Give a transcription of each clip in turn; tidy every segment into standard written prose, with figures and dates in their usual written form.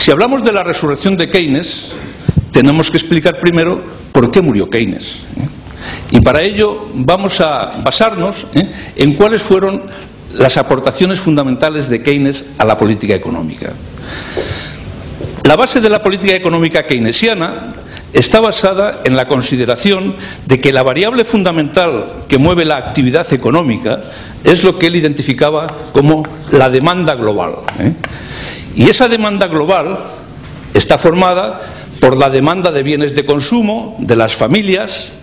Si hablamos de la resurrección de Keynes, tenemos que explicar primero por qué murió Keynes. Y para ello vamos a basarnos en cuáles fueron las aportaciones fundamentales de Keynes a la política económica. La base de la política económica keynesiana está basada en la consideración de que la variable fundamental que mueve la actividad económica es lo que él identificaba como la demanda global. Y esa demanda global está formada por la demanda de bienes de consumo de las familias,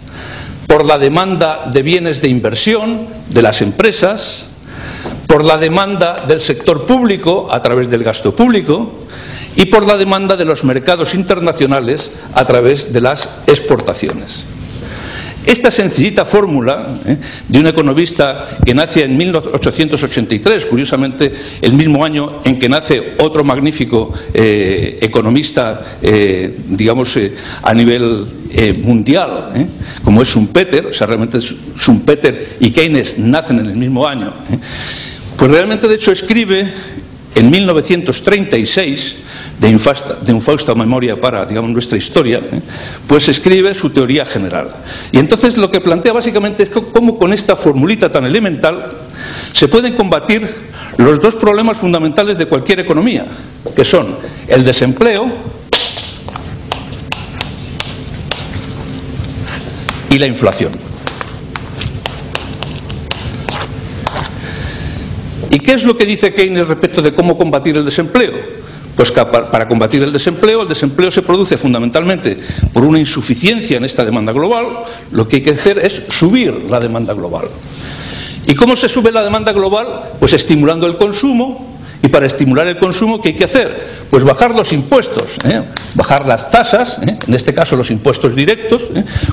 por la demanda de bienes de inversión de las empresas, por la demanda del sector público a través del gasto público y por la demanda de los mercados internacionales a través de las exportaciones. Esta sencillita fórmula de un economista que nace en 1883, curiosamente el mismo año en que nace otro magnífico economista, digamos, a nivel mundial, como es Schumpeter, o sea, realmente Schumpeter y Keynes nacen en el mismo año, pues realmente de hecho escribe en 1936, de infausta memoria para, digamos, nuestra historia, pues escribe su teoría general. Y entonces lo que plantea básicamente es cómo con esta formulita tan elemental se pueden combatir los dos problemas fundamentales de cualquier economía, que son el desempleo y la inflación. ¿Y qué es lo que dice Keynes respecto de cómo combatir el desempleo? Pues que para combatir el desempleo se produce fundamentalmente por una insuficiencia en esta demanda global. Lo que hay que hacer es subir la demanda global. ¿Y cómo se sube la demanda global? Pues estimulando el consumo. Y para estimular el consumo, ¿qué hay que hacer? Pues bajar los impuestos, bajar las tasas, en este caso los impuestos directos,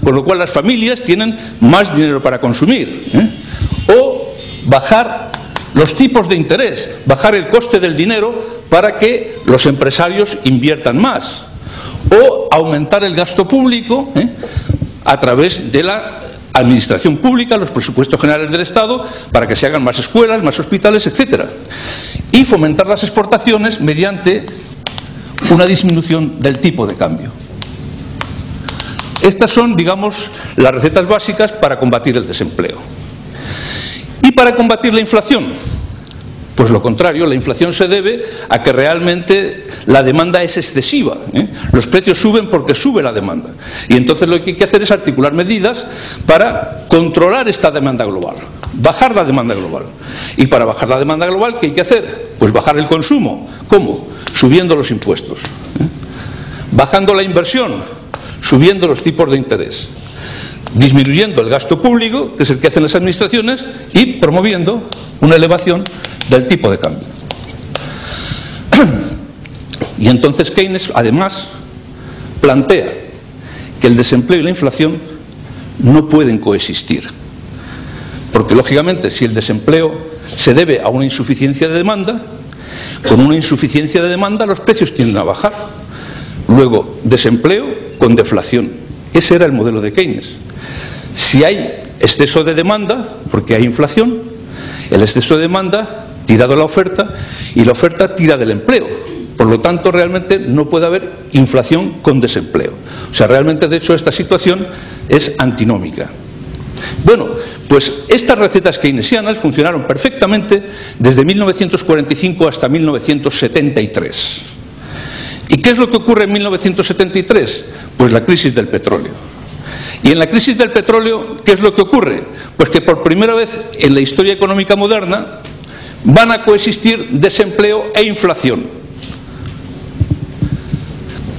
con lo cual las familias tienen más dinero para consumir. O bajar los tipos de interés, bajar el coste del dinero para que los empresarios inviertan más, o aumentar el gasto público a través de la administración pública, los presupuestos generales del Estado, para que se hagan más escuelas, más hospitales, etc. Y fomentar las exportaciones mediante una disminución del tipo de cambio. Estas son, digamos, las recetas básicas para combatir el desempleo. ¿Y para combatir la inflación? Pues lo contrario, la inflación se debe a que realmente la demanda es excesiva. Los precios suben porque sube la demanda. Y entonces lo que hay que hacer es articular medidas para controlar esta demanda global, bajar la demanda global. Y para bajar la demanda global, ¿qué hay que hacer? Pues bajar el consumo. ¿Cómo? Subiendo los impuestos. Bajando la inversión, subiendo los tipos de interés. Disminuyendo el gasto público, que es el que hacen las administraciones, y promoviendo una elevación del tipo de cambio. Y entonces Keynes, además, plantea que el desempleo y la inflación no pueden coexistir. Porque, lógicamente, si el desempleo se debe a una insuficiencia de demanda, con una insuficiencia de demanda los precios tienden a bajar. Luego, desempleo con deflación. Ese era el modelo de Keynes. Si hay exceso de demanda, porque hay inflación, el exceso de demanda tira de la oferta y la oferta tira del empleo. Por lo tanto, realmente no puede haber inflación con desempleo. O sea, realmente, de hecho, esta situación es antinómica. Bueno, pues estas recetas keynesianas funcionaron perfectamente desde 1945 hasta 1973. ¿Y qué es lo que ocurre en 1973? Pues la crisis del petróleo. Y en la crisis del petróleo, ¿qué es lo que ocurre? Pues que por primera vez en la historia económica moderna van a coexistir desempleo e inflación,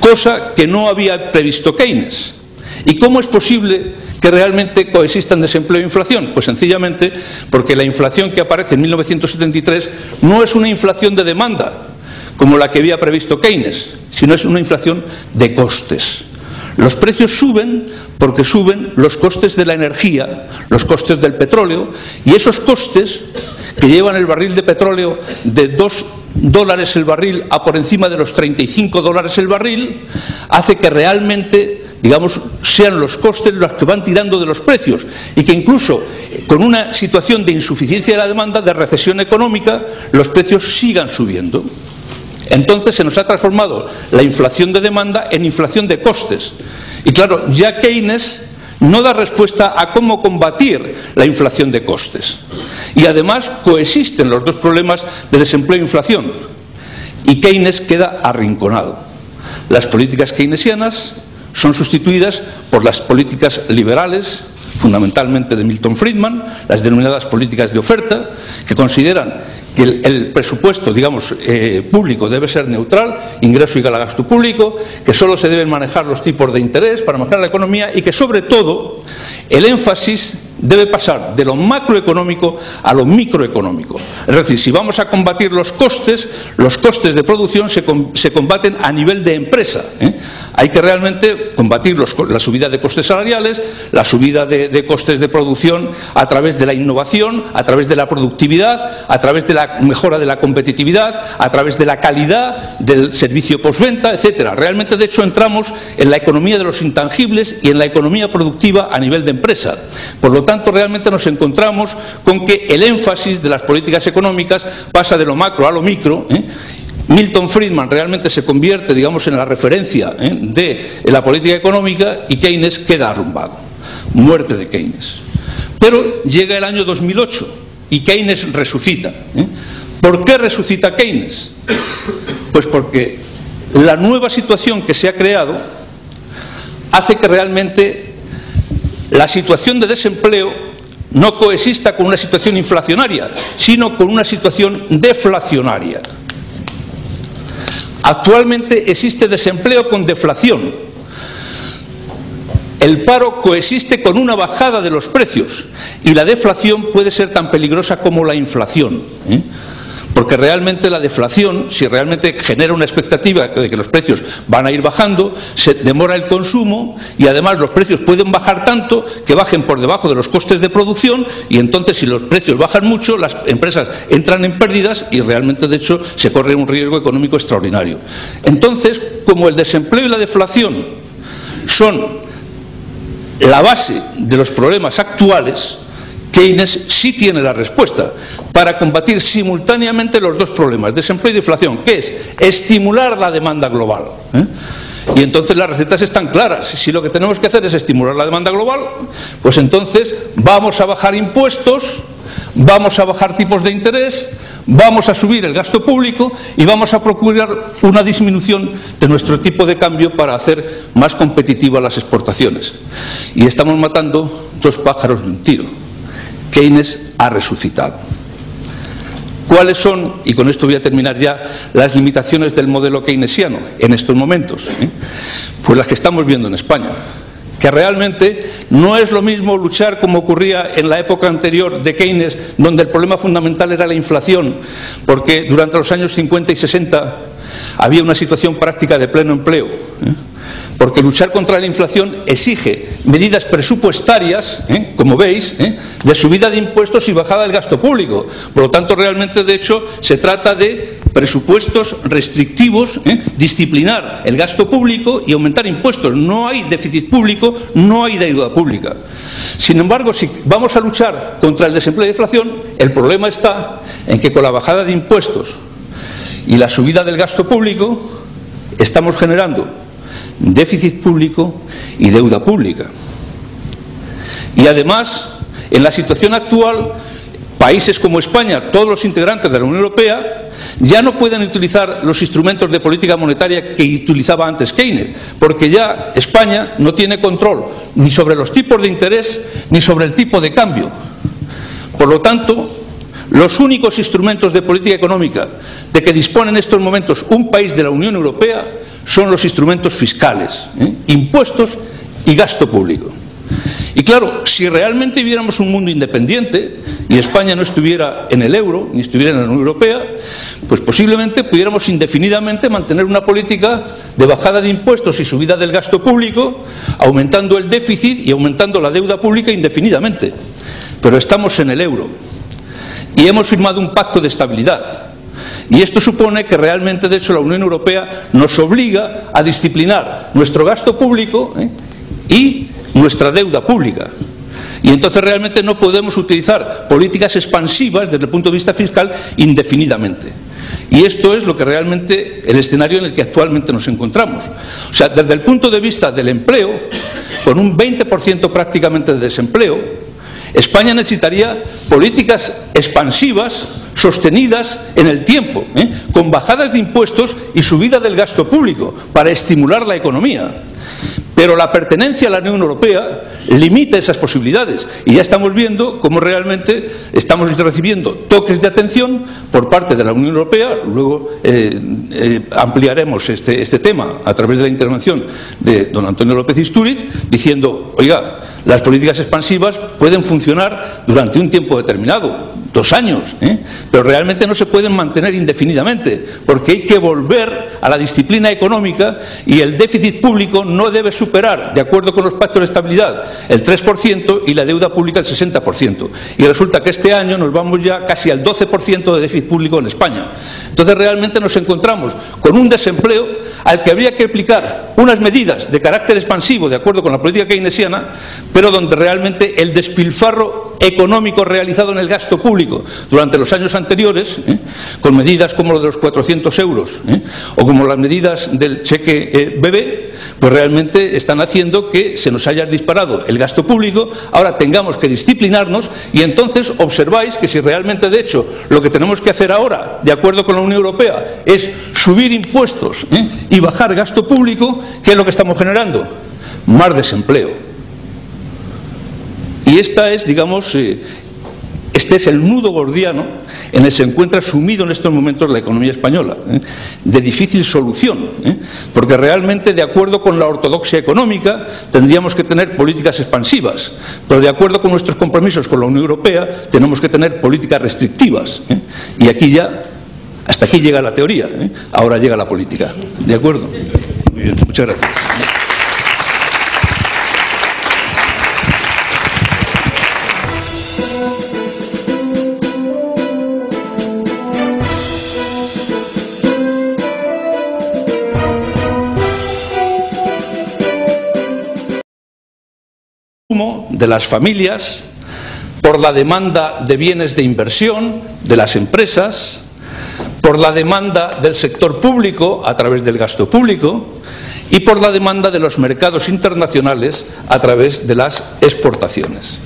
cosa que no había previsto Keynes. ¿Y cómo es posible que realmente coexistan desempleo e inflación? Pues sencillamente porque la inflación que aparece en 1973 no es una inflación de demanda, como la que había previsto Keynes, sino es una inflación de costes. Los precios suben porque suben los costes de la energía, los costes del petróleo, y esos costes que llevan el barril de petróleo de $2 el barril a por encima de los $35 el barril, hace que realmente, digamos, sean los costes los que van tirando de los precios, y que incluso con una situación de insuficiencia de la demanda, de recesión económica, los precios sigan subiendo. Entonces se nos ha transformado la inflación de demanda en inflación de costes. Y claro, ya Keynes no da respuesta a cómo combatir la inflación de costes. Y además coexisten los dos problemas de desempleo e inflación. Y Keynes queda arrinconado. Las políticas keynesianas son sustituidas por las políticas liberales, fundamentalmente de Milton Friedman, las denominadas políticas de oferta, que consideran que el presupuesto, digamos, público debe ser neutral, ingreso igual a gasto público, que solo se deben manejar los tipos de interés para manejar la economía y que, sobre todo, el énfasis debe pasar de lo macroeconómico a lo microeconómico. Es decir, si vamos a combatir los costes de producción se combaten a nivel de empresa. Hay que realmente combatir la subida de costes salariales, la subida de costes de producción a través de la innovación, a través de la productividad, a través de la mejora de la competitividad, a través de la calidad del servicio postventa, etcétera. Realmente, de hecho, entramos en la economía de los intangibles y en la economía productiva a nivel de empresa. Por lo tanto, realmente nos encontramos con que el énfasis de las políticas económicas pasa de lo macro a lo micro. Milton Friedman realmente se convierte, digamos, en la referencia de la política económica y Keynes queda arrumbado. Muerte de Keynes. Pero llega el año 2008 y Keynes resucita. ¿Por qué resucita Keynes? Pues porque la nueva situación que se ha creado hace que realmente la situación de desempleo no coexista con una situación inflacionaria, sino con una situación deflacionaria. Actualmente existe desempleo con deflación. El paro coexiste con una bajada de los precios y la deflación puede ser tan peligrosa como la inflación. Porque realmente la deflación, si realmente genera una expectativa de que los precios van a ir bajando, se demora el consumo y además los precios pueden bajar tanto que bajen por debajo de los costes de producción y entonces si los precios bajan mucho las empresas entran en pérdidas y realmente de hecho se corre un riesgo económico extraordinario. Entonces, como el desempleo y la deflación son la base de los problemas actuales, Keynes sí tiene la respuesta para combatir simultáneamente los dos problemas, desempleo y deflación, que es estimular la demanda global. Y entonces las recetas están claras. Si lo que tenemos que hacer es estimular la demanda global, pues entonces vamos a bajar impuestos, vamos a bajar tipos de interés, vamos a subir el gasto público y vamos a procurar una disminución de nuestro tipo de cambio para hacer más competitivas las exportaciones. Y estamos matando dos pájaros de un tiro. Keynes ha resucitado. ¿Cuáles son, y con esto voy a terminar ya, las limitaciones del modelo keynesiano en estos momentos? Pues las que estamos viendo en España, que realmente no es lo mismo luchar como ocurría en la época anterior de Keynes, donde el problema fundamental era la inflación, porque durante los años 50 y 60 había una situación práctica de pleno empleo. Porque luchar contra la inflación exige medidas presupuestarias, como veis, de subida de impuestos y bajada del gasto público. Por lo tanto, realmente, de hecho, se trata de presupuestos restrictivos, disciplinar el gasto público y aumentar impuestos. No hay déficit público, no hay deuda pública. Sin embargo, si vamos a luchar contra el desempleo y la inflación, el problema está en que con la bajada de impuestos y la subida del gasto público estamos generando déficit público y deuda pública. Y además, en la situación actual, países como España, todos los integrantes de la Unión Europea, ya no pueden utilizar los instrumentos de política monetaria que utilizaba antes Keynes, porque ya España no tiene control ni sobre los tipos de interés ni sobre el tipo de cambio. Por lo tanto, los únicos instrumentos de política económica de que dispone en estos momentos un país de la Unión Europea son los instrumentos fiscales, impuestos y gasto público. Y claro, si realmente viéramos un mundo independiente y España no estuviera en el euro ni estuviera en la Unión Europea, pues posiblemente pudiéramos indefinidamente mantener una política de bajada de impuestos y subida del gasto público, aumentando el déficit y aumentando la deuda pública indefinidamente. Pero estamos en el euro y hemos firmado un pacto de estabilidad. Y esto supone que realmente, de hecho, la Unión Europea nos obliga a disciplinar nuestro gasto público y nuestra deuda pública. Y entonces realmente no podemos utilizar políticas expansivas desde el punto de vista fiscal indefinidamente. Y esto es lo que realmente el escenario en el que actualmente nos encontramos. O sea, desde el punto de vista del empleo, con un 20% prácticamente de desempleo, España necesitaría políticas expansivas sostenidas en el tiempo, con bajadas de impuestos y subida del gasto público para estimular la economía. Pero la pertenencia a la Unión Europea limita esas posibilidades y ya estamos viendo cómo realmente estamos recibiendo toques de atención por parte de la Unión Europea. Luego ampliaremos este tema a través de la intervención de don Antonio López Istúriz, diciendo, oiga, las políticas expansivas pueden funcionar durante un tiempo determinado, 2 años, pero realmente no se pueden mantener indefinidamente, porque hay que volver a la disciplina económica y el déficit público no debe superar, de acuerdo con los pactos de estabilidad, el 3% y la deuda pública el 60%. Y resulta que este año nos vamos ya casi al 12% de déficit público en España. Entonces realmente nos encontramos con un desempleo al que habría que aplicar unas medidas de carácter expansivo, de acuerdo con la política keynesiana, pero donde realmente el despilfarro económico realizado en el gasto público durante los años anteriores, con medidas como lo de los 400 euros o como las medidas del cheque bebé, pues realmente están haciendo que se nos haya disparado el gasto público. Ahora tengamos que disciplinarnos y entonces observáis que si realmente, de hecho, lo que tenemos que hacer ahora, de acuerdo con la Unión Europea, es subir impuestos y bajar gasto público, ¿qué es lo que estamos generando? Más desempleo. Y esta es, digamos, este es el nudo gordiano en el que se encuentra sumido en estos momentos la economía española, de difícil solución, porque realmente, de acuerdo con la ortodoxia económica, tendríamos que tener políticas expansivas, pero de acuerdo con nuestros compromisos con la Unión Europea, tenemos que tener políticas restrictivas, y aquí ya, hasta aquí llega la teoría, ahora llega la política. ¿De acuerdo? Muy bien, muchas gracias. De las familias, por la demanda de bienes de inversión de las empresas, por la demanda del sector público a través del gasto público y por la demanda de los mercados internacionales a través de las exportaciones.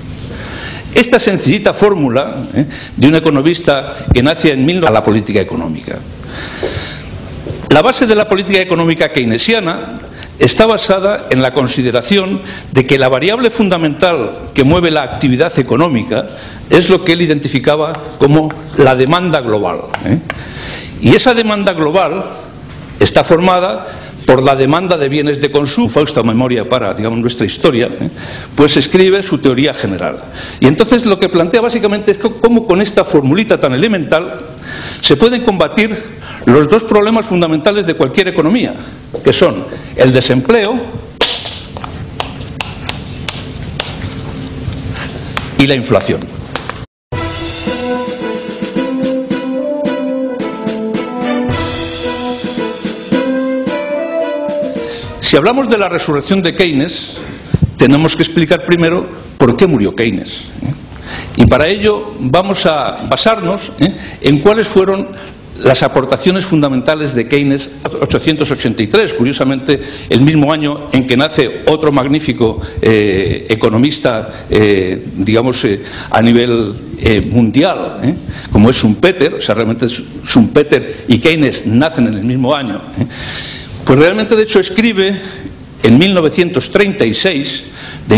Esta sencillita fórmula de un economista que nace en a la política económica. La base de la política económica keynesiana está basada en la consideración de que la variable fundamental que mueve la actividad económica es lo que él identificaba como la demanda global. Y esa demanda global está formada por la demanda de bienes de consumo. Fausta memoria para, digamos, nuestra historia, pues escribe su teoría general. Y entonces lo que plantea básicamente es cómo con esta formulita tan elemental se pueden combatir los dos problemas fundamentales de cualquier economía, que son el desempleo y la inflación. Si hablamos de la resurrección de Keynes, tenemos que explicar primero por qué murió Keynes. Y para ello vamos a basarnos en cuáles fueron las aportaciones fundamentales de Keynes en 1883, curiosamente el mismo año en que nace otro magnífico economista, digamos, a nivel mundial, como es Schumpeter. O sea, realmente Schumpeter y Keynes nacen en el mismo año. Pues realmente, de hecho, escribe en 1936 de